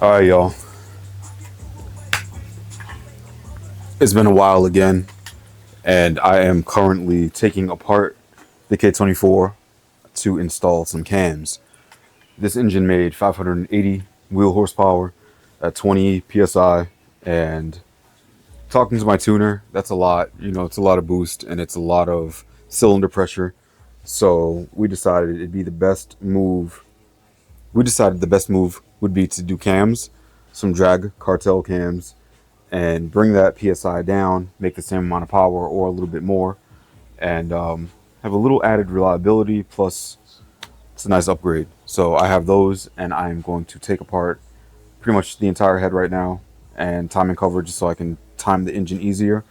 All right, y'all. It's been a while again, and I am currently taking apart the K24 to install some cams. This engine made 580 wheel horsepower at 20 psi, and talking to my tuner, that's a lot. You know, it's a lot of boost and it's a lot of cylinder pressure. So we decided it'd be the best move. We decided the best move would be to do cams, some drag cartel cams, and bring that psi down, make the same amount of power or a little bit more, and have a little added reliability. Plus, it's a nice upgrade. So I have those, and I'm going to take apart pretty much the entire head right now and timing cover just so I can time the engine easier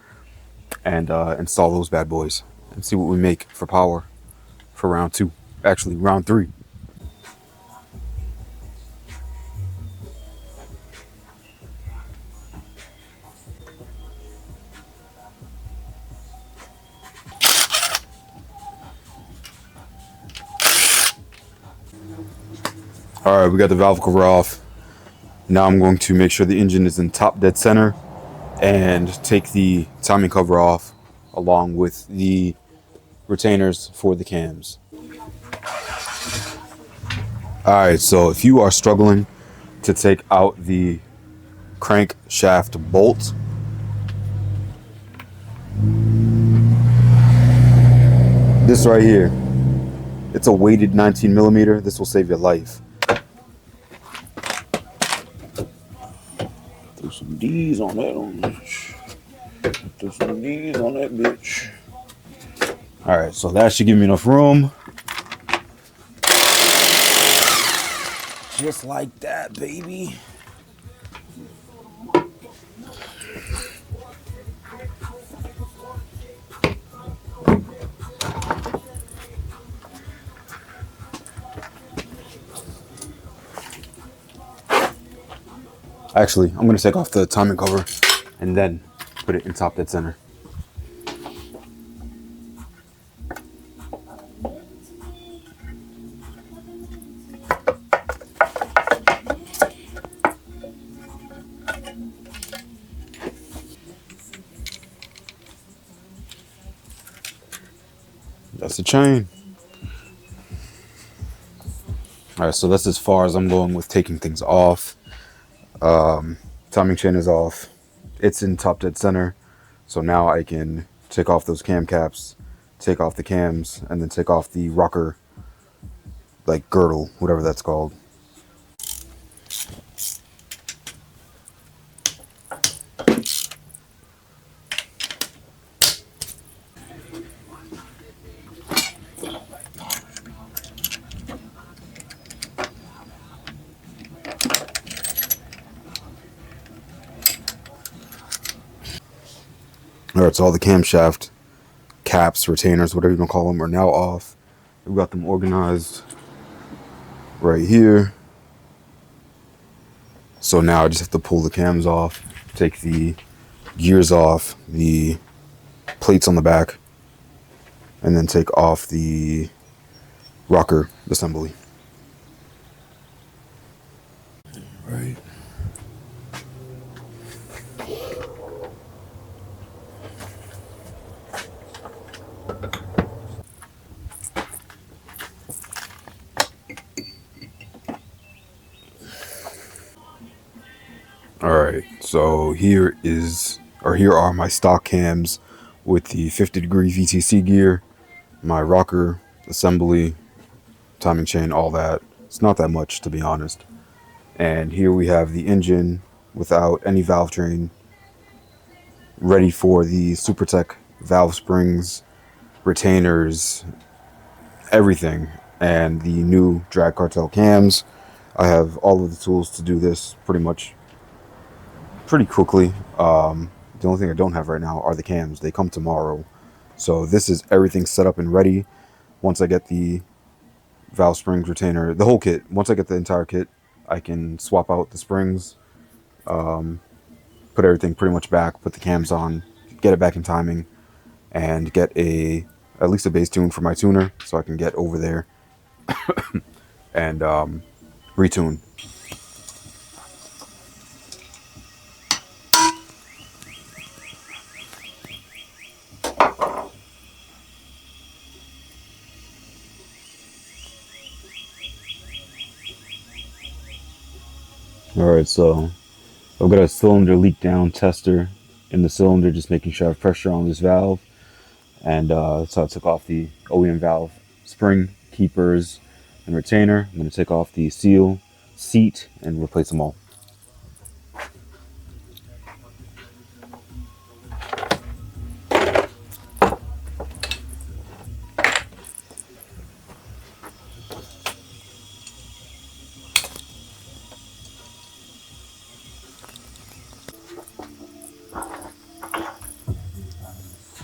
and install those bad boys and see what we make for power for round two. Actually, round three. All right, we got the valve cover off. Now I'm going to make sure the engine is in top dead center and take the timing cover off along with the retainers for the cams. All right, so if you are struggling to take out the crankshaft bolt, this right here, it's a weighted 19 millimeter. This will save your life. Throw some D's on that bitch. Throw some D's on that bitch. All right, so that should give me enough room. Just like that, baby. Actually, I'm going to take off the timing cover and then put it in top dead center. That's the chain. All right, so that's as far as I'm going with taking things off. Timing chain is off. It's in top dead center. So now I can take off those cam caps, take off the cams, and then take off the rocker, like girdle, whatever that's called. All right, so all the camshaft caps, retainers, whatever you want to call them, are now off. We've got them organized right here. So now I just have to pull the cams off, take the gears off, the plates on the back, and then take off the rocker assembly. Right. Alright, so here are my stock cams with the 50-degree VTC gear, my rocker, assembly, timing chain, all that. It's not that much, to be honest. And here we have the engine without any valve train, ready for the SuperTech valve springs, retainers, everything, and the new drag cartel cams. I have all of the tools to do this pretty quickly. The only thing I don't have right now are the cams. They come tomorrow. So this is everything set up and ready. Once I get the valve springs, retainer, the whole kit, once I get the entire kit, I can swap out the springs, put everything pretty much back, put the cams on, get it back in timing, and get at least a bass tune for my tuner so I can get over there and retune. Alright, so I've got a cylinder leak down tester in the cylinder, just making sure I have pressure on this valve. And so I took off the OEM valve spring, keepers, and retainer. I'm going to take off the seal, seat, and replace them all.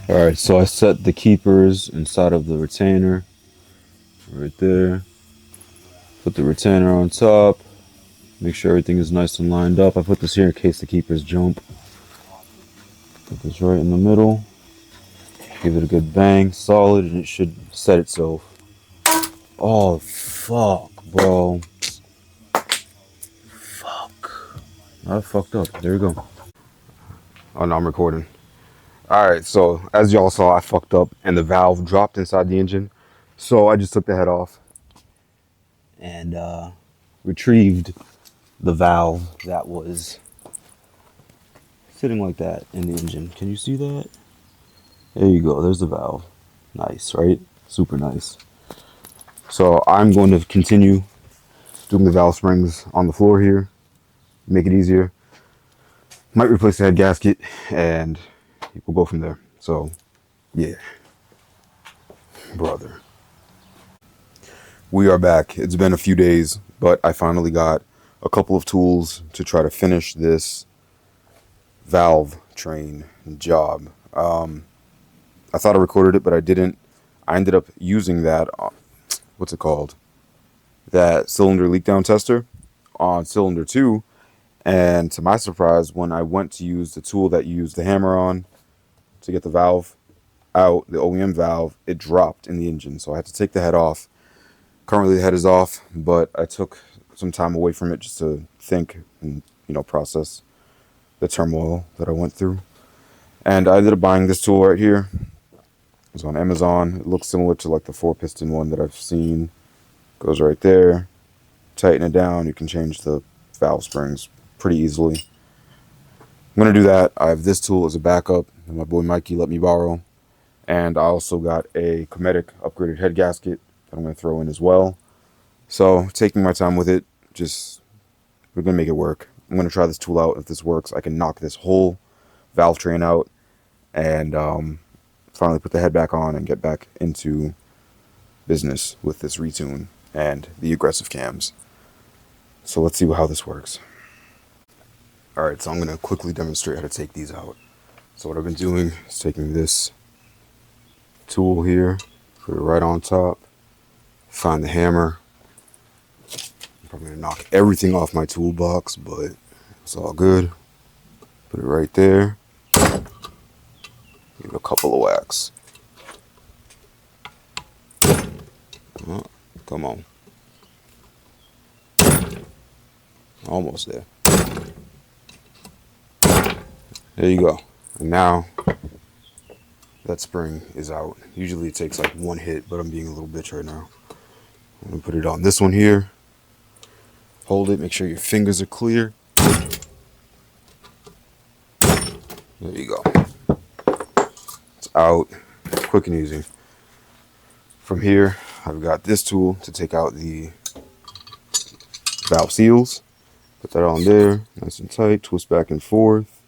Alright, so I set the keepers inside of the retainer, right there. Put the retainer on top, make sure everything is nice and lined up. I put this here in case the keepers jump. Put this right in the middle, give it a good bang, solid, and it should set itself. Oh, fuck, bro. Fuck. I fucked up. There we go. Oh, no, I'm recording. Alright, so as y'all saw, I fucked up and the valve dropped inside the engine. So I just took the head off and retrieved the valve that was sitting like that in the engine. Can you see that? There you go. There's the valve. Nice, right? Super nice. So I'm going to continue doing the valve springs on the floor here. Make it easier. Might replace the head gasket and we'll go from there. So, yeah. Brother. We are back. It's been a few days, but I finally got a couple of tools to try to finish this valve train job. I thought I recorded it, but I didn't. I ended up using that, what's it called? That cylinder leak down tester on cylinder 2. And to my surprise, when I went to use the tool that you use the hammer on to get the valve out, the OEM valve, it dropped in the engine. So I had to take the head off. Currently the head is off, but I took some time away from it just to think and, process the turmoil that I went through. And I ended up buying this tool right here. It's on Amazon. It looks similar to like the 4-piston one that I've seen. Goes right there. Tighten it down. You can change the valve springs pretty easily. I'm going to do that. I have this tool as a backup that my boy Mikey let me borrow. And I also got a Cometic upgraded head gasket that I'm going to throw in as well. So taking my time with it, we're going to make it work. I'm going to try this tool out. If this works, I can knock this whole valve train out and finally put the head back on and get back into business with this retune and the aggressive cams. So let's see how this works. Alright, so I'm going to quickly demonstrate how to take these out. So what I've been doing is taking this tool here, put it right on top, find the hammer. I'm probably going to knock everything off my toolbox, but it's all good. Put it right there. Give it a couple of whacks. Oh, come on. Almost there. There you go. And now that spring is out. Usually it takes like one hit, but I'm being a little bitch right now. I'm going to put it on this one here. Hold it. Make sure your fingers are clear. There you go. It's out. Quick and easy. From here, I've got this tool to take out the valve seals. Put that on there. Nice and tight. Twist back and forth.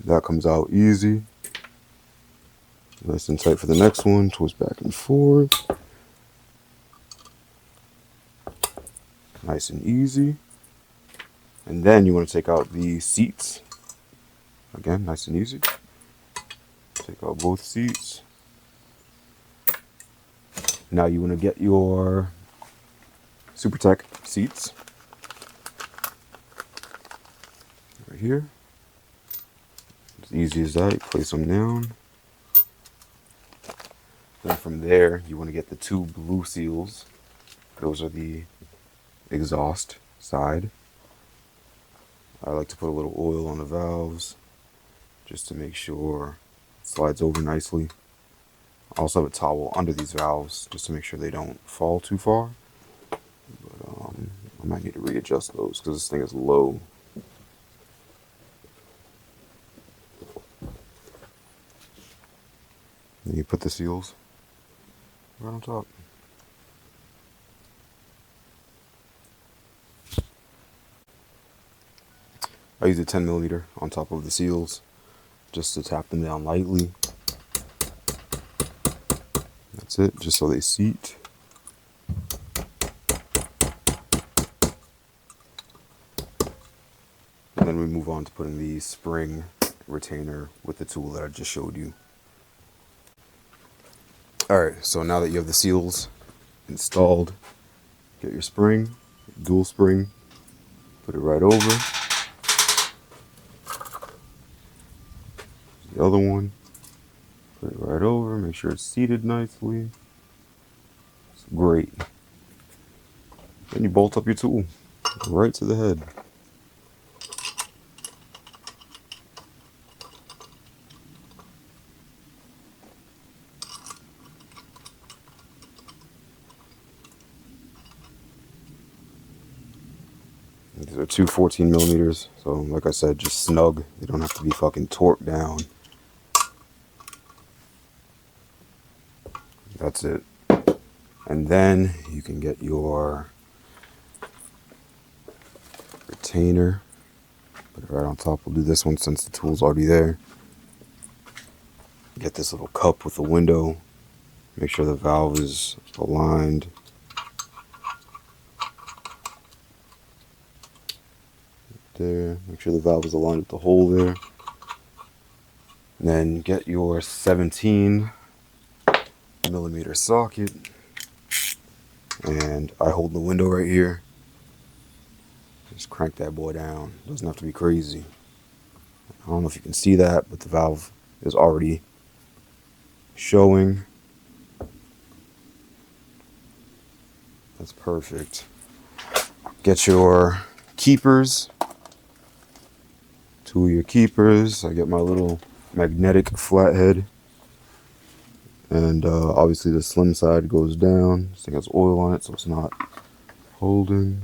That comes out easy. Nice and tight for the next one. Twist back and forth. Nice and easy. And then you want to take out the seats. Again, nice and easy. Take out both seats. Now you want to get your SuperTech seats. Right here. As easy as that, place them down. Then from there, you want to get the 2 blue seals. Those are the exhaust side. I like to put a little oil on the valves just to make sure it slides over nicely. I also have a towel under these valves just to make sure they don't fall too far. But I might need to readjust those because this thing is low. And you put the seals right on top. I use a 10mm on top of the seals just to tap them down lightly. That's it, just so they seat. And then we move on to putting the spring retainer with the tool that I just showed you. Alright, so now that you have the seals installed, get your spring, dual spring, put it right over. The other one, put it right over, make sure it's seated nicely. It's great. Then you bolt up your tool right to the head. These are two 14mm, so like I said, just snug. They don't have to be fucking torqued down. That's it. And then you can get your retainer. Put it right on top. We'll do this one since the tool's already there. Get this little cup with the window. Make sure the valve is aligned. There. Make sure the valve is aligned with the hole there. And then get your 17mm socket. And I hold the window right here. Just crank that boy down. Doesn't have to be crazy. I don't know if you can see that, but the valve is already showing. That's perfect. Get your keepers. Two of your keepers. I get my little magnetic flathead. And obviously the slim side goes down. This thing has oil on it, so it's not holding.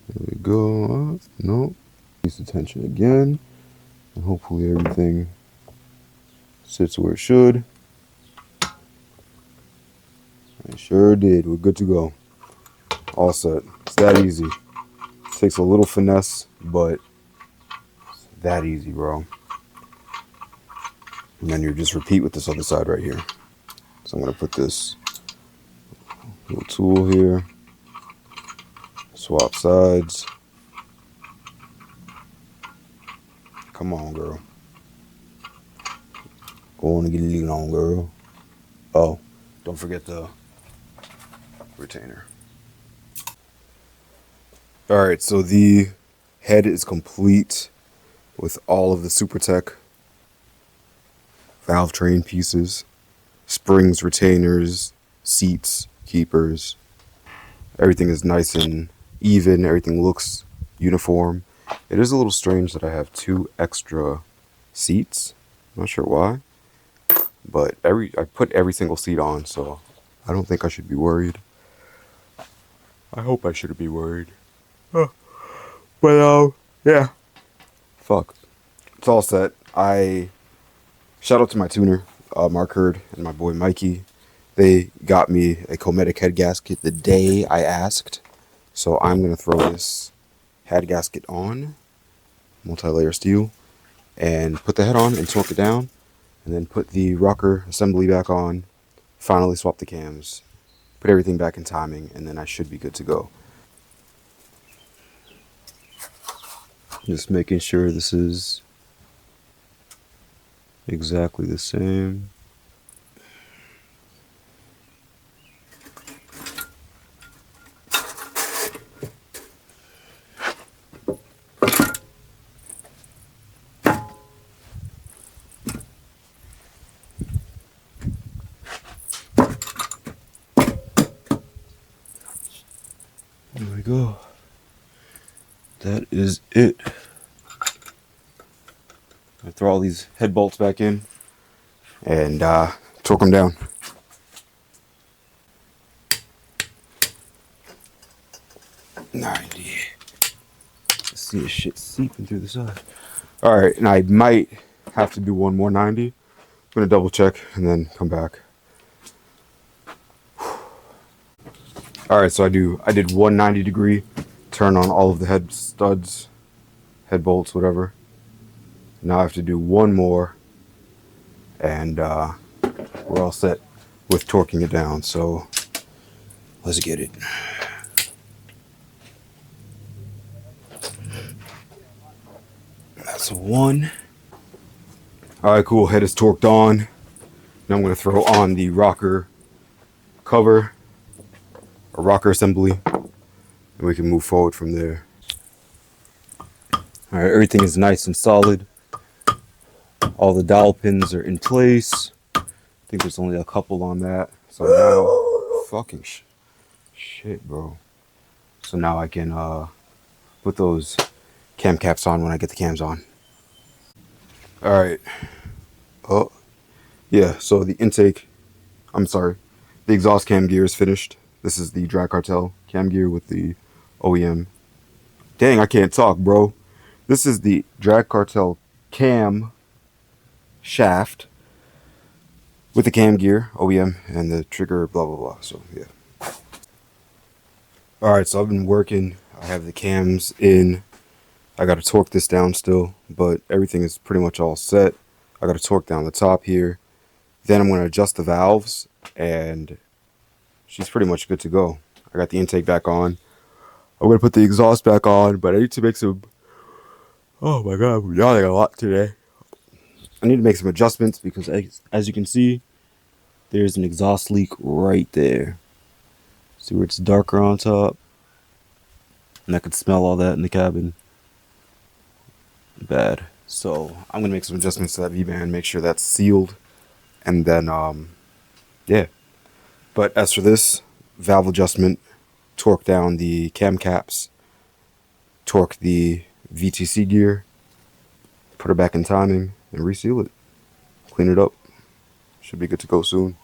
There we go. No. Release the tension again. And hopefully everything sits where it should. It sure did. We're good to go. All set. It's that easy. It takes a little finesse, but it's that easy, bro. And then you just repeat with this other side right here. So I'm going to put this little tool here. Swap sides. Come on, girl. Go on and get a lean on, girl. Oh, don't forget the retainer. Alright, so the head is complete with all of the SuperTech valve train pieces, springs, retainers, seats, keepers. Everything is nice and even. Everything looks uniform. It is a little strange that I have 2 extra seats. I'm not sure why, but I put every single seat on, so I don't think I should be worried. I hope I shouldn't be worried. But yeah. Fuck. It's all set. Shout out to my tuner, Mark Hurd, and my boy Mikey. They got me a Cometic head gasket the day I asked. So I'm going to throw this head gasket on, multi-layer steel, and put the head on and torque it down. And then put the rocker assembly back on, finally swap the cams, put everything back in timing, and then I should be good to go. Just making sure this is exactly the same. There we go. That is it. I throw all these head bolts back in and torque them down. see this shit seeping through the side. Alright, and I might have to do one more 90. I'm gonna double check and then come back. Alright, so I did 190 degree, turn on all of the head studs, head bolts, whatever. Now I have to do one more, and we're all set with torquing it down. So let's get it. That's a 1. Alright, cool. Head is torqued on. Now I'm going to throw on the rocker cover, or rocker assembly, and we can move forward from there. Alright, everything is nice and solid. All the dowel pins are in place. I think there's only a couple on that. So now, fucking shit, bro. So now I can put those cam caps on when I get the cams on. Alright. Oh, yeah, so the exhaust cam gear is finished. This is the Drag Cartel cam gear with the OEM. Dang, I can't talk, bro. This is the Drag Cartel cam shaft with the cam gear, OEM, and the trigger, blah, blah, blah. So, yeah. Alright, so I've been working. I have the cams in. I got to torque this down still, but everything is pretty much all set. I got to torque down the top here. Then I'm going to adjust the valves, and she's pretty much good to go. I got the intake back on. I'm going to put the exhaust back on, but I need to make some... Oh my god, I'm yawning a lot today. I need to make some adjustments because as you can see, there's an exhaust leak right there. See where it's darker on top? And I could smell all that in the cabin. Bad. So I'm going to make some adjustments to that V-band, make sure that's sealed. And then, yeah. But as for this, valve adjustment, torque down the cam caps, torque the VTC gear, put it back in timing, and reseal it. Clean it up. Should be good to go soon.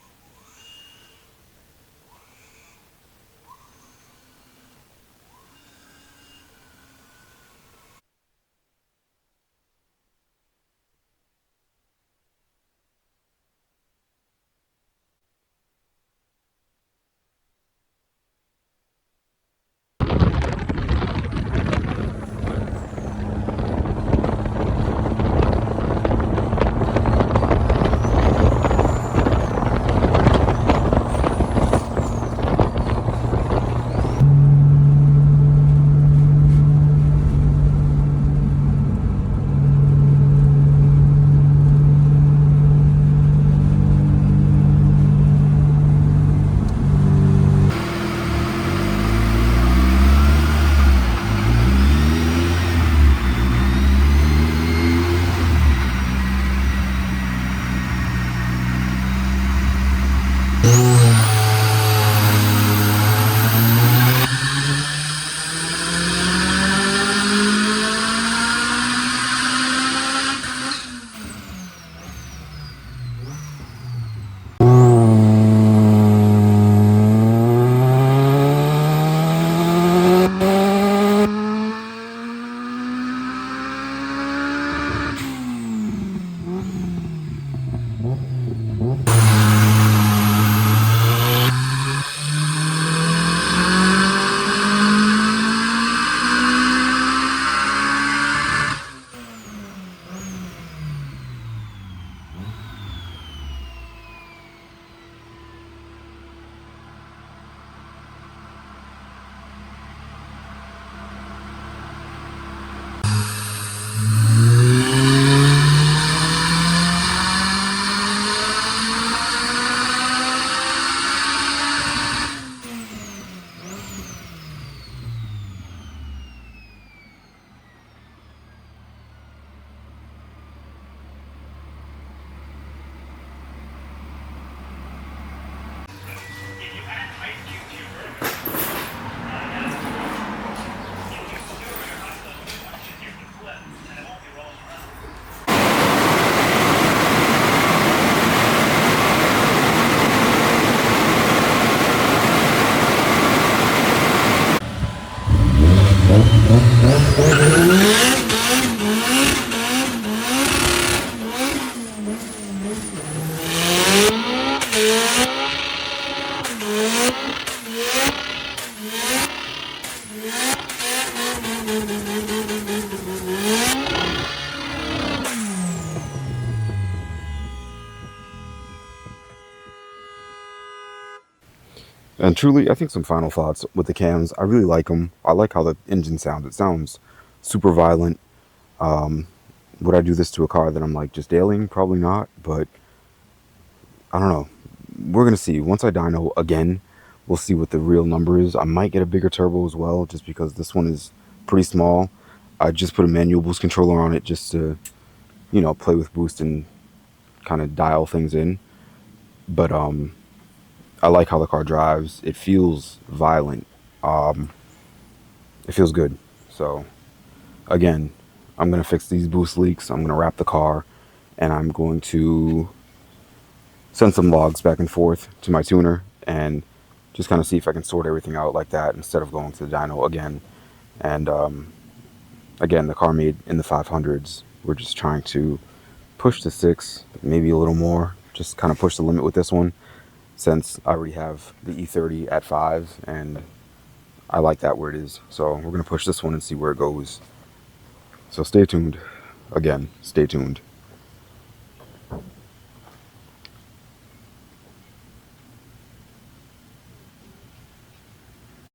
And truly, I think some final thoughts with the cams. I really like them. I like how the engine sounds. It sounds super violent. Would I do this to a car that I'm like just dailing? Probably not, but I don't know. We're gonna see. Once I dyno again, we'll see what the real number is. I might get a bigger turbo as well, just because this one is pretty small. I just put a manual boost controller on it just to, play with boost and kind of dial things in. But I like how the car drives. It feels violent. Um, it feels good. So again, I'm gonna fix these boost leaks. I'm gonna wrap the car, and I'm going to send some logs back and forth to my tuner and just kind of see if I can sort everything out like that instead of going to the dyno again. And again, the car made in the 500s. We're just trying to push the six, maybe a little more. Just kind of push the limit with this one, since I already have the E30 at 5, and I like that where it is. So we're going to push this one and see where it goes. So stay tuned. Again, stay tuned.